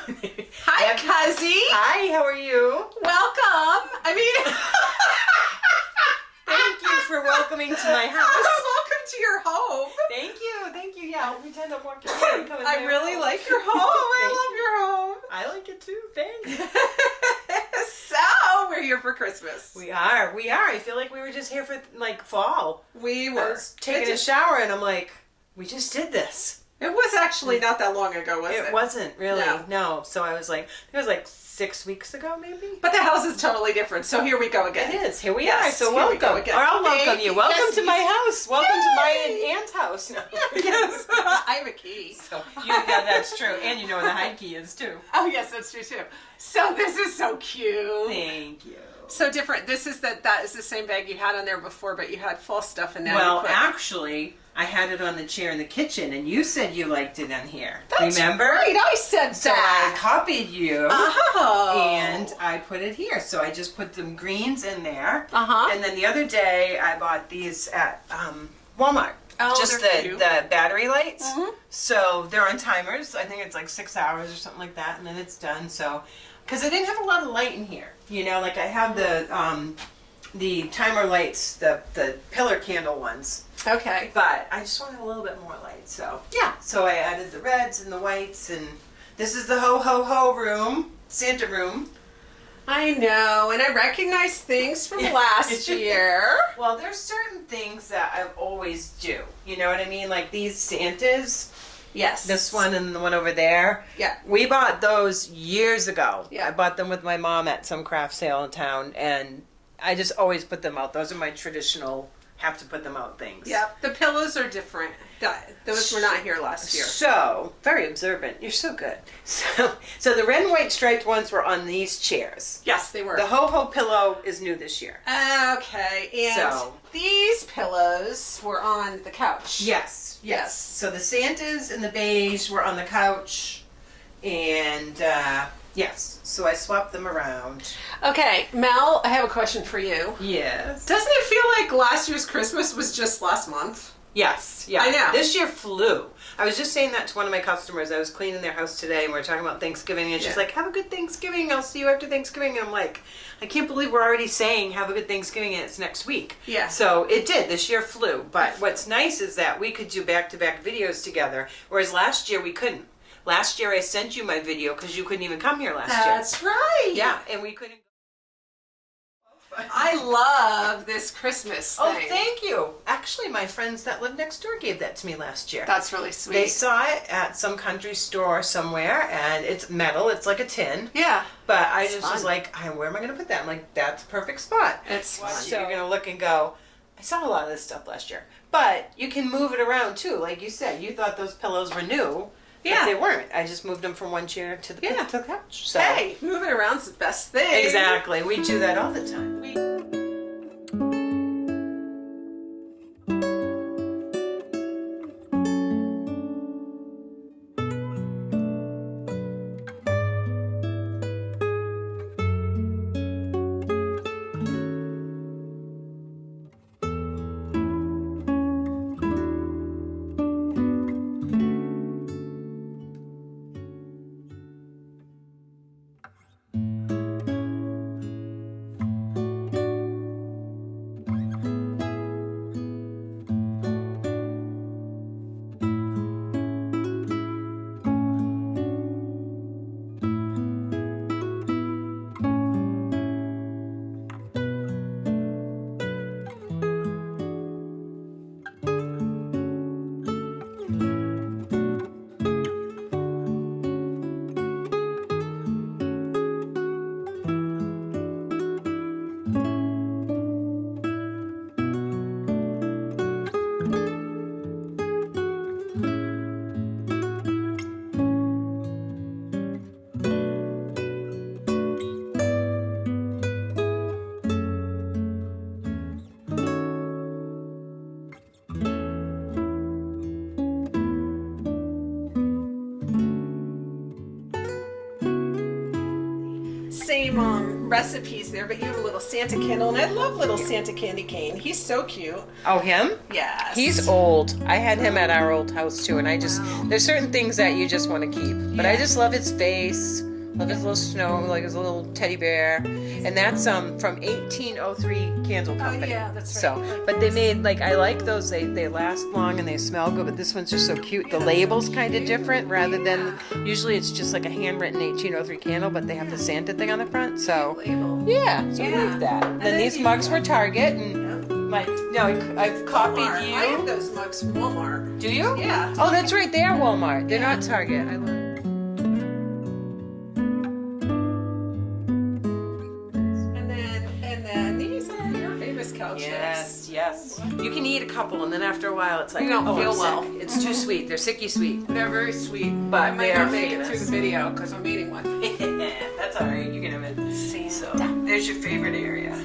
Hi, Cuzzy. Hi, how are you? Welcome. Thank you for welcoming to my house. Welcome to your home. Thank you. Yeah, I'll pretend I'm walking in. I really like your home. I love your home. I like it too. Thanks. So, we're here for Christmas. We are. I feel like we were just here for fall. We I were. was taking a shower and I'm like, we just did this. It was actually not that long ago, was it? It wasn't really. No. So I was like, it was like 6 weeks ago maybe. But the house is totally different. So here we go again. It is. Here we Yes, are. So here we welcome. go again. Or I'll welcome you. Welcome Yes, to my house. Welcome to my Yay. aunt's house. No. Yes. I have a key. So yeah, that's true. And you know where the hide key is too. Oh, yes, that's true too. So this is so cute. Thank you. So different. This is that is the same bag you had on there before, but you had full stuff and now Well, you put... actually, I had it on the chair in the kitchen, and you said you liked it on here. That's Remember? right. I said So I that. copied you, Oh. and I put it here. So I just put some greens in there. Uh-huh. And then the other day, I bought these at Walmart. Oh, just they're the cute. battery lights. Mhm. So they're on timers. I think it's like 6 hours or something like that, and then it's done. So, because I didn't have a lot of light in here, like I have the timer lights, the pillar candle ones, Okay. but I just wanted a little bit more light. So yeah, so I added the reds and the whites, and this is the ho ho ho room, Santa room. I know, and I recognize things from last year. Well, there's certain things that I always do. You know what I mean? Like these Santas, Yes. this one and the one over there. Yeah. We bought those years ago. Yeah. I bought them with my mom at some craft sale in town, and I just always put them out. Those are my traditional have to put them out things. Yep. The pillows are different. Those were not here last year. So, very observant. You're so good. So the red and white striped ones were on these chairs. Yes, they were. The ho-ho pillow is new this year. Okay, and So- these pillows were on the couch. Yes. Yes. So the Santas and the beige were on the couch, and yes. So I swapped them around. Okay, Mel, I have a question for you. Yes. Doesn't it feel like last year's Christmas was just last month? Yes. Yeah. I know. This year flew. I was just saying that to one of my customers. I was cleaning their house today, and we were talking about Thanksgiving, and she's Yeah. like, "Have a good Thanksgiving. I'll see you after Thanksgiving." And I'm like, I can't believe we're already saying "Have a good Thanksgiving" and it's next week. Yeah. So it did. This year flew. But what's nice is that we could do back-to-back videos together, whereas last year we couldn't. Last year I sent you my video because you couldn't even come here last year. That's right. Yeah, and we couldn't. I love this Christmas thing. Oh, thank you. Actually, my friends that live next door gave that to me last year. That's really sweet. They saw it at some country store somewhere, and it's metal. It's like a tin. Yeah. But I It's just fun. was like, where am I going to put that? I'm like, that's a perfect spot. It's fun. So you're going to look and go, I saw a lot of this stuff last year. But you can move it around too. Like you said, you thought those pillows were new. Yeah. But they weren't. I just moved them from one chair to the, Yeah. to the couch. So. Hey, moving around's the best thing. Exactly. We do that all the time. recipes there, but you have a little Santa candle, and I love little Santa candy cane. He's so cute. Oh, him? Yes. He's old. I had him at our old house too, and there's certain things that you just want to keep. But I just love his face. Love his little snow, like his little teddy bear, and that's from 1803 Candle Company. Oh yeah, that's right. So, but they made I like those. They last long and they smell good. But this one's just so cute. The label's kind of different, rather than usually it's just like a handwritten 1803 candle, but they have the Santa thing on the front. So yeah, so I like that. And then these mugs were Target, and I've copied Walmart. you. I have those mugs from Walmart. Do you? Yeah. Oh, that's right. They are Walmart. They're not Target. I love. Yes. You can eat a couple, and then after a while, it's like, you don't feel I'm well. sick. It's too sweet. They're sicky sweet. They're very sweet, But I might they are not make it famous. through the video because I'm eating one. That's all right. You can have it. Santa. So there's your favorite area.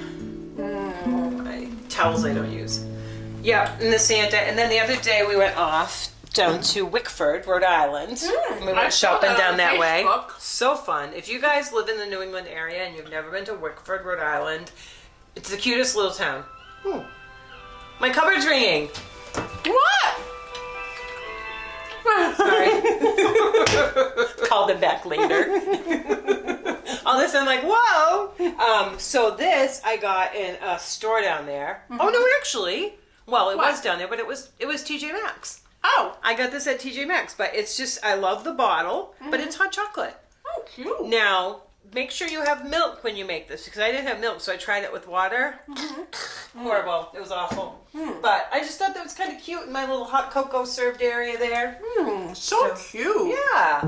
My towels I don't use. Yeah, and the Santa. And then the other day we went off down to Wickford, Rhode Island. We went shopping down that way. So fun. If you guys live in the New England area and you've never been to Wickford, Rhode Island, it's the cutest little town. My cupboard's ringing. What? Sorry. Call them back later. All this, I'm like, whoa. So this I got in a store down there. Oh no, actually, well, it was down there, but it was TJ Maxx. Oh, I got this at TJ Maxx, but it's just, I love the bottle, but it's hot chocolate. oh, cute. Now, make sure you have milk when you make this, because I didn't have milk, so I tried it with water. Horrible. It was awful. But I just thought that was kind of cute in my little hot cocoa served area there. So cute. Yeah.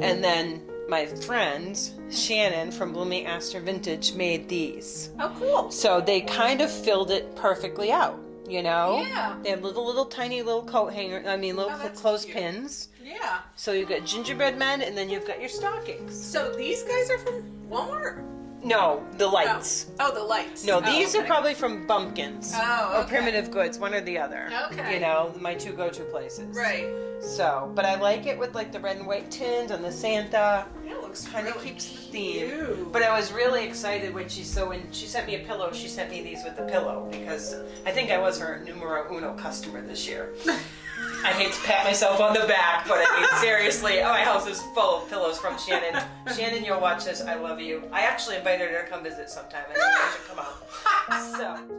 And then my friend Shannon from Blooming Aster Vintage made these. Oh, cool. So they kind of filled it perfectly out. You know? Yeah. They have little tiny little coat hanger. I mean, little that's clothespins. Yeah. So you've got gingerbread men, and then you've got your stockings. So these guys are from Walmart? No, the lights. Oh, the lights. No, these are probably from Bumpkins. Oh, Or okay. Primitive Goods, one or the other. Okay. You know, my two go-to places. Right. So, but I like it with the red and white tins and the Santa. It looks Kind of really keeps the theme. cute. But I was really excited when she sent me a pillow. She sent me these with the pillow because I think I was her numero uno customer this year. I hate to pat myself on the back, but I mean seriously, my house is full of pillows from Shannon. Shannon, you'll watch this. I love you. I actually invited her to come visit sometime. I think you should come out. So.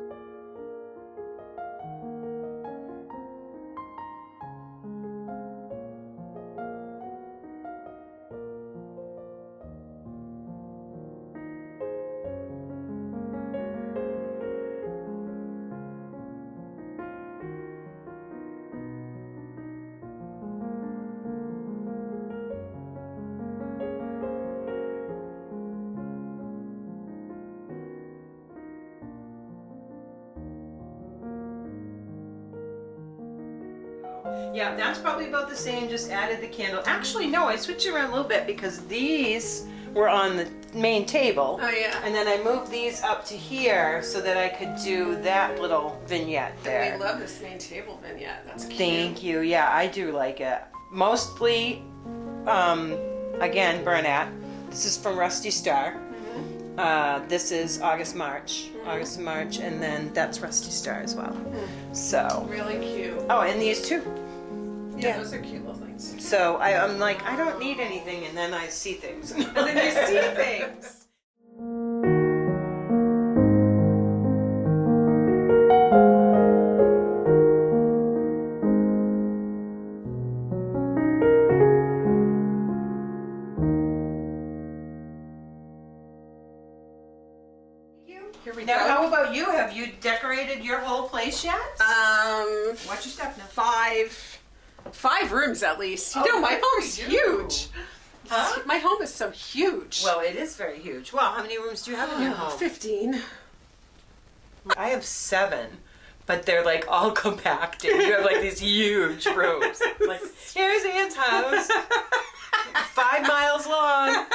Yeah, that's probably about the same, just added the candle. Actually, no, I switched it around a little bit because these were on the main table. Oh, yeah. And then I moved these up to here so that I could do that little vignette there. We love this main table vignette. That's cute. Thank you. Yeah, I do like it. Mostly, again, Bernat. This is from Rusty Star. This is August, March, and then that's Rusty Star as well. So. Really cute. Oh, and these two. Yeah, those are cute little things. So I'm like, I don't need anything, and then I see things. And then you see things. Here we Now, go. how about you? Have you decorated your whole place yet? Watch your step now. Five rooms at least. You Oh, know, my good for home's you. huge. Huh? My home is so huge. Well, it is very huge. Well, how many rooms do you have in your home? 15. I have 7, but they're like all compacted. You have like these huge rooms. Like, here's Anne's house. 5 miles long.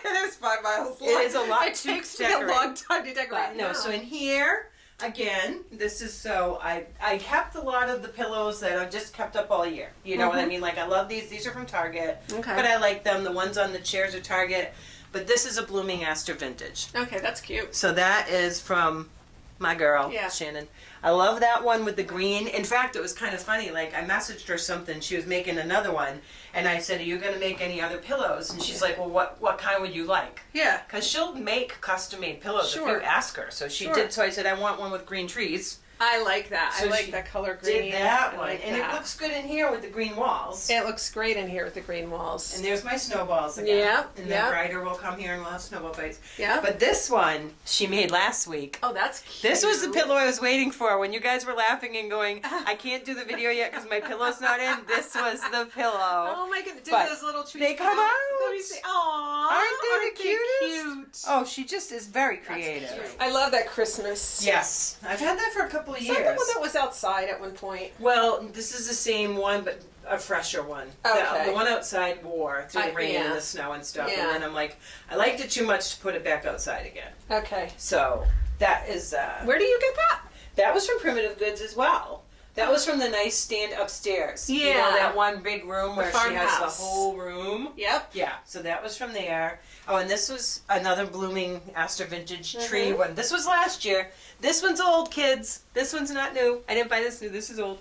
It is 5 miles long. It is a lot It to takes me a decorate. long time to decorate. No, so in here, again, this is so I kept a lot of the pillows that I've just kept up all year. You know what I mean? Like I love these. These are from Target. Okay. But I like them. The ones on the chairs are Target. But this is a Blooming Aster vintage. Okay, that's cute. So that is from my girl, Shannon. I love that one with the green. In fact, it was kind of funny. Like I messaged her something. She was making another one, and I said, "Are you going to make any other pillows?" And she's like, "Well, what kind would you like?" Yeah. Because she'll make custom-made pillows if you ask her. So she Sure. did. So I said, "I want one with green trees." I like that. So I like she that color green. Did that I one, like and that. it looks good in here with the green walls. It looks great in here with the green walls. And there's my snowballs again. Yeah, And yeah. then Ryder will come here and we'll have snowball fights. Yeah. But this one she made last week. Oh, that's cute. This was the pillow I was waiting for when you guys were laughing and going, I can't do the video yet because my pillow's not in. This was the pillow. Oh my goodness. Did But those little trees they come out. Let me see. Aww. Aren't they the cutest? Cute? Oh, she just is very creative. Cute. I love that Christmas. Yes. I've had that for a couple of Is years. that the one that was outside at one point? Well, this is the same one, but a fresher one. Okay. The one outside wore through the rain and the snow and stuff. Yeah. And then I'm like, I liked it too much to put it back outside again. Okay. So that is... Where do you get that? That was from Primitive Goods as well. That was from the nice stand upstairs. Yeah. You know, that one big room where she has farmhouse. the whole room. Yep. Yeah, so that was from there. Oh, and this was another Blooming Aster vintage tree one. This was last year. This one's old, kids. This one's not new. I didn't buy this new. This is old.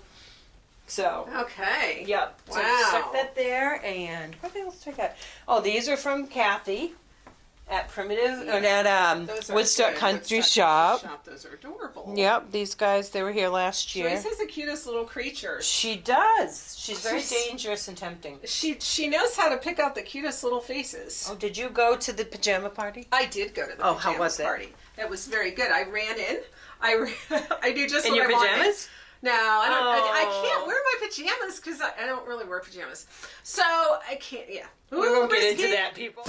So. Okay. Yep. So Wow. stuck that there. And what else did I got? Oh, these are from Kathy at Primitive, or at Those are Woodstock good. Country Woodstock Shop. Country Shop. Those are adorable. Yep, these guys, they were here last year. Joyce has the cutest little creatures. She does. She's very dangerous and tempting. She knows how to pick out the cutest little faces. Oh, did you go to the pajama party? I did go to the Oh, pajama how was it? party. It was very good. I ran in. I do just In what your I wanted. pajamas? No, I don't. I Oh. can't wear my pajamas because I don't really wear pajamas. So I can't. Yeah. We won't get into risky. that, people.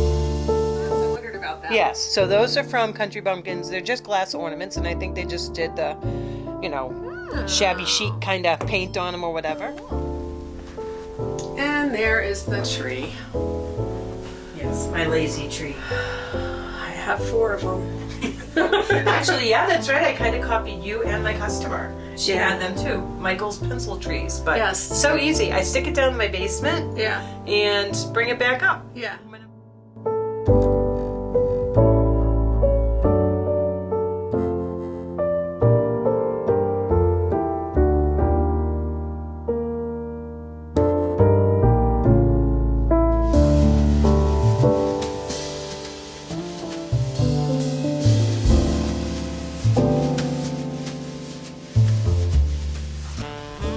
I wondered about that. Yes, so those are from Country Bumpkins. They're just glass ornaments, and I think they just did the, shabby chic kind of paint on them or whatever. And there is the tree. Yes, my lazy tree. I have 4 of them. Actually, yeah, that's right. I kind of copied you and my customer. She had them too. Michael's pencil trees. But Yes. so easy. I stick it down in my basement Yeah. and bring it back up. Yeah.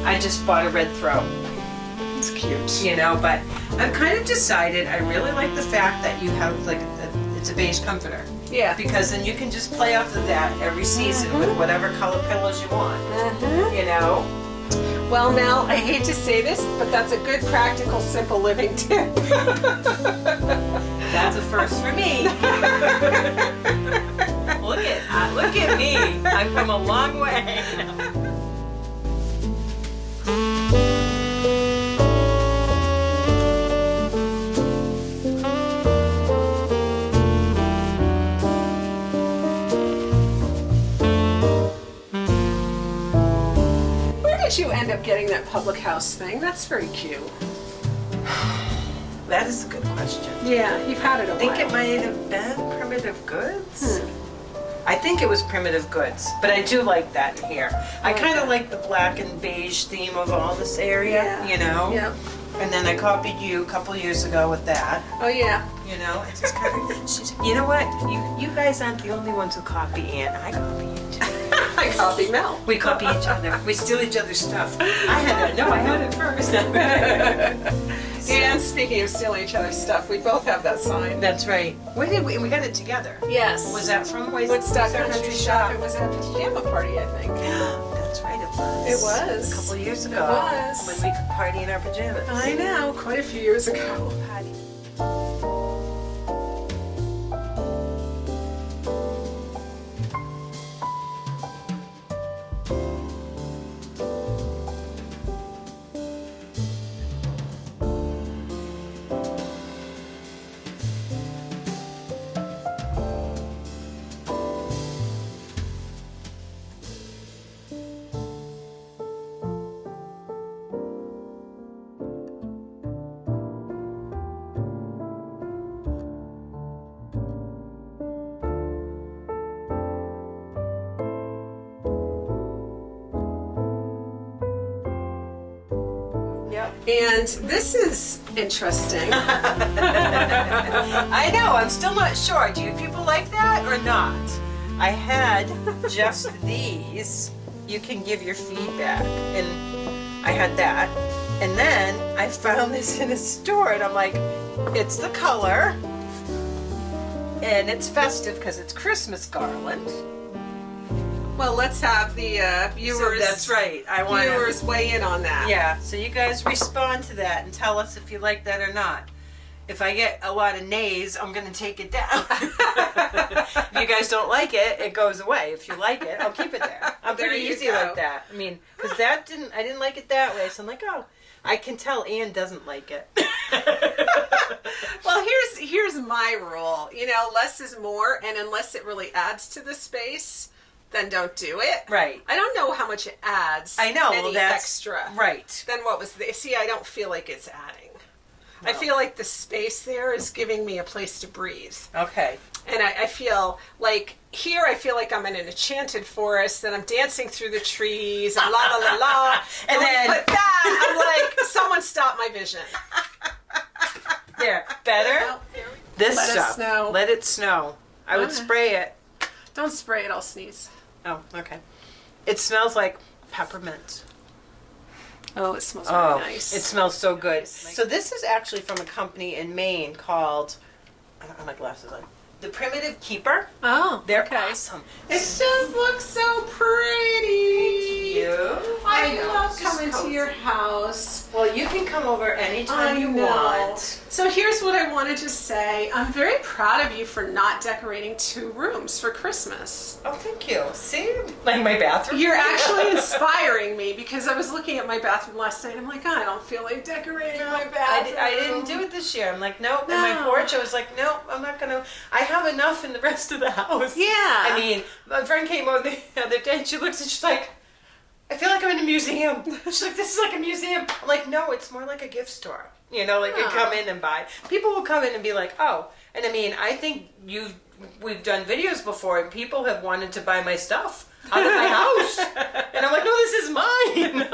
I just bought a red throw. It's cute. But I've kind of decided I really like the fact that you have it's a beige comforter. Yeah. Because then you can just play off of that every season with whatever color pillows you want. Well, Mel, I hate to say this, but that's a good, practical, simple living tip. That's a first for me. Look at me. I've come a long way. Where did you end up getting that public house thing? That's very cute. That is a good question. Yeah, you've had it a I think while. it might have been Primitive Goods. I think it was Primitive Goods, but I do like that in here. I kind of like the black and beige theme of all this area, Yep. And then I copied you a couple years ago with that, Oh, yeah. It's just kind of, you know what? You guys aren't the only ones who copy Aunt. I copy you too. I copy Mel. We copy each other. We steal each other's stuff. I had it first. And speaking of stealing each other's stuff, we both have that sign. That's right. When did we got it together? Yes. Was that from Woodstock Country Shop? It was at a pajama party, I think. That's right, it was. It was. A couple of years ago. It was. When we could party in our pajamas. I know, quite a few years ago. And this is interesting. I know, I'm still not sure. Do you people like that or not? I had just these. You can give your feedback. And I had that. And then I found this in a store and I'm like, it's the color. And it's festive because it's Christmas garland. Well, let's have the viewers. So that's right. I want viewers weigh in on that. Yeah. So you guys respond to that and tell us if you like that or not. If I get a lot of nays, I'm gonna take it down. If you guys don't like it, it goes away. If you like it, I'll keep it there. I'm There pretty you easy go. like that. I mean, because I didn't like it that way. So I'm like, oh, I can tell Ann doesn't like it. Well, here's my rule. You know, less is more, and unless it really adds to the space, then don't do it. Right. I don't know how much it adds. I know. Any Well, that's extra. right. Then what was the? See, I don't feel like it's adding. I No. feel like the space there is giving me a place to breathe. Okay. And I feel like here I feel like I'm in an enchanted forest and I'm dancing through the trees and la la la la. And then- but that I'm like, someone stop my vision. There. Better. Well, This Let it stuff. snow. Let it snow. I would Okay. spray it. don't spray it, I'll sneeze. Oh, okay. It smells like peppermint. Oh, it smells Oh, really nice. it smells so good. So this is actually from a company in Maine called, I don't have my glasses on, The Primitive Keeper. oh, They're okay. awesome. It just looks so pretty. I love coming to your house. Well, you can come over anytime I you know. want. So here's what I wanted to say. I'm very proud of you for not decorating 2 rooms for Christmas. Oh, thank you. See? Like my bathroom? You're actually inspiring me because I was looking at my bathroom last night and I'm like, I don't feel like decorating my bathroom. I didn't do it this year. I'm like, nope. And my No. porch, I was like, nope, I'm not going to. I have enough in the rest of the house. Yeah. I mean, my friend came over the other day and she looks and she's like, I feel like I'm in a museum. She's like, this is like a museum. I'm like, no, it's more like a gift store. You know, like you Oh. come in and buy. People will come in and be like, oh. And I mean, I think we've done videos before and people have wanted to buy my stuff out of my house. And I'm like, no, this is mine.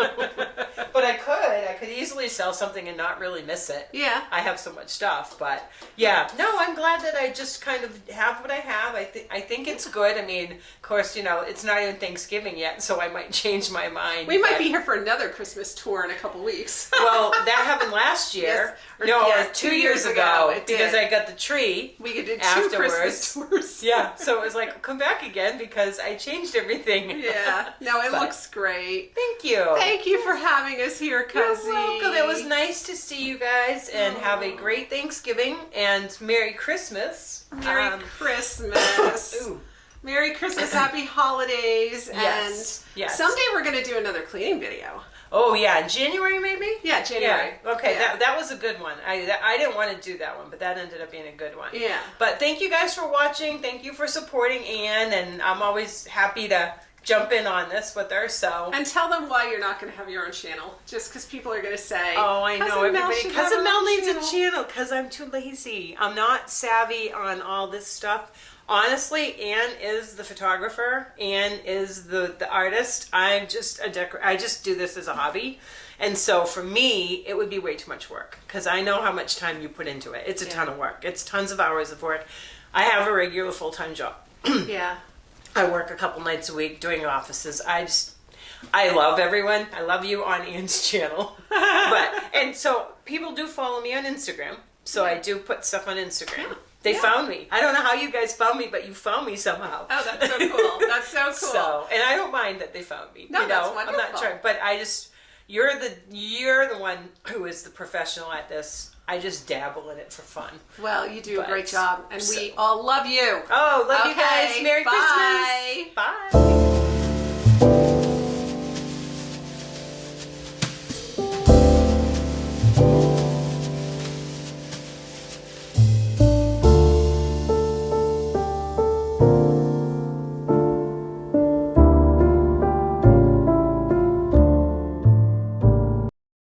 But I could easily sell something and not really miss it. Yeah. I have so much stuff, but yeah, no, I'm glad that I just kind of have what I have. I think it's good. I mean, of course, you know, it's not even Thanksgiving yet, so I might change my mind. We might but- be here for another Christmas tour in a couple weeks. Well, that happened last year. Yes, Or 2 years ago, it because did. I got the tree. We did 2 afterwards. Christmas tours. Yeah, so it was like, come back again because I changed everything. Yeah. No, it But- looks great. Thank you. Thank you for having us here, You're Cozy. welcome. It was nice to see you guys and have a great Thanksgiving and Merry Christmas. Merry Christmas. Ooh. Merry Christmas, Happy Holidays, Yes, and yes. someday we're going to do another cleaning video. Oh yeah, in January maybe? Yeah, January. Yeah. Okay, Yeah. that was a good one. I didn't want to do that one, but that ended up being a good one. Yeah. But thank you guys for watching. Thank you for supporting Ann, and I'm always happy to jump in on this with her. So. And tell them why you're not going to have your own channel. Just because people are going to say, Oh, I know Cousin Mel everybody. should have Cousin her Mel own needs channel." a channel because I'm too lazy. I'm not savvy on all this stuff. Honestly, Ann is the photographer. Ann is the artist. I'm just I just do this as a hobby. And so for me, it would be way too much work because I know how much time you put into it. It's a ton of work. It's tons of hours of work. I have a regular full-time job. Yeah. I work a couple nights a week doing offices. I love everyone. I love you on Ann's channel. And so people do follow me on Instagram. So I do put stuff on Instagram. They found me. I don't know how you guys found me, but you found me somehow. Oh, that's so cool. That's so cool. So, and I don't mind that they found me. No, you know, that's I'm wonderful. not trying, but I just you're the one who is the professional at this. I just dabble in it for fun. Well, you do a But- great job, and so- we all love you. Oh, love you Okay, guys. Merry bye. Christmas. Bye.